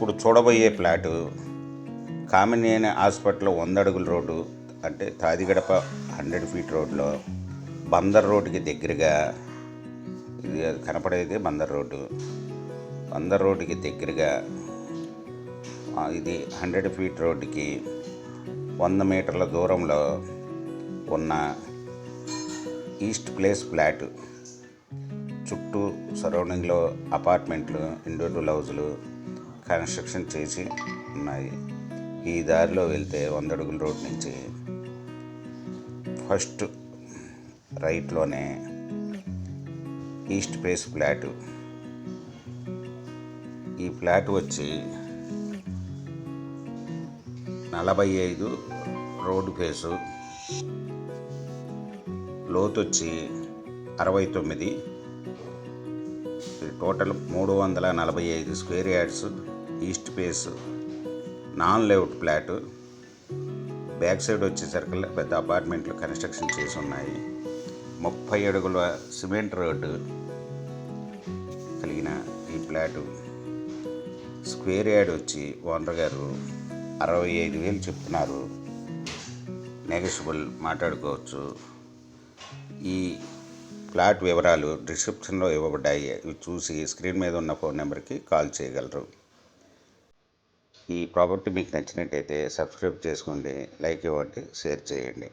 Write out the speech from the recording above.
ఇప్పుడు చూడబోయే flat Kamineni hospital 100 అడుగుల రోడ్డు, అంటే తాదిగడప 100 ఫీట్ రోడ్లో బందర్ రోడ్డుకి దగ్గరగా, ఇది కనపడేది బందర్ రోడ్డు. బందర్ రోడ్డుకి దగ్గరగా ఇది 100 ఫీట్ రోడ్డుకి 100 మీటర్ల దూరంలో ఉన్న ఈస్ట్ ప్లేస్ ఫ్లాట్. చుట్టూ సరౌండింగ్లో అపార్ట్మెంట్లు, ఇండివిజువల్ హౌజులు కన్స్ట్రక్షన్ చేసి ఉన్నాయి. ఈ దారిలో వెళ్తే 100 అడుగుల రోడ్ నుంచి ఫస్ట్ రైట్లోనే ఈస్ట్ ఫేస్ ఫ్లాట్. ఈ ఫ్లాట్ వచ్చి 45 రోడ్డు ఫేసు, లోతు వచ్చి 69, total 345 square yards. East face non layout flat. Back side వచ్చేసరికి పెద్ద అపార్ట్మెంట్లు కన్స్ట్రక్షన్ చేసి ఉన్నాయి. 30 అడుగుల సిమెంట్ రోడ్డు కలిగిన ఈ ఫ్లాటు స్క్వేర్ యార్డ్ వచ్చి ఓనర్ గారు 65,000 చెప్తున్నారు. నెగోషియబుల్ మాట్లాడుకోవచ్చు. ఈ ఫ్లాట్ వివరాలు డిస్క్రిప్షన్లో ఇవ్వబడ్డాయి. ఇవి చూసి స్క్రీన్ మీద ఉన్న ఫోన్ నెంబర్కి కాల్ చేయగలరు. ఈ ప్రాపర్టీ మీకు నచ్చినట్టయితే సబ్స్క్రైబ్ చేసుకోండి, లైక్ ఇవ్వండి, షేర్ చేయండి.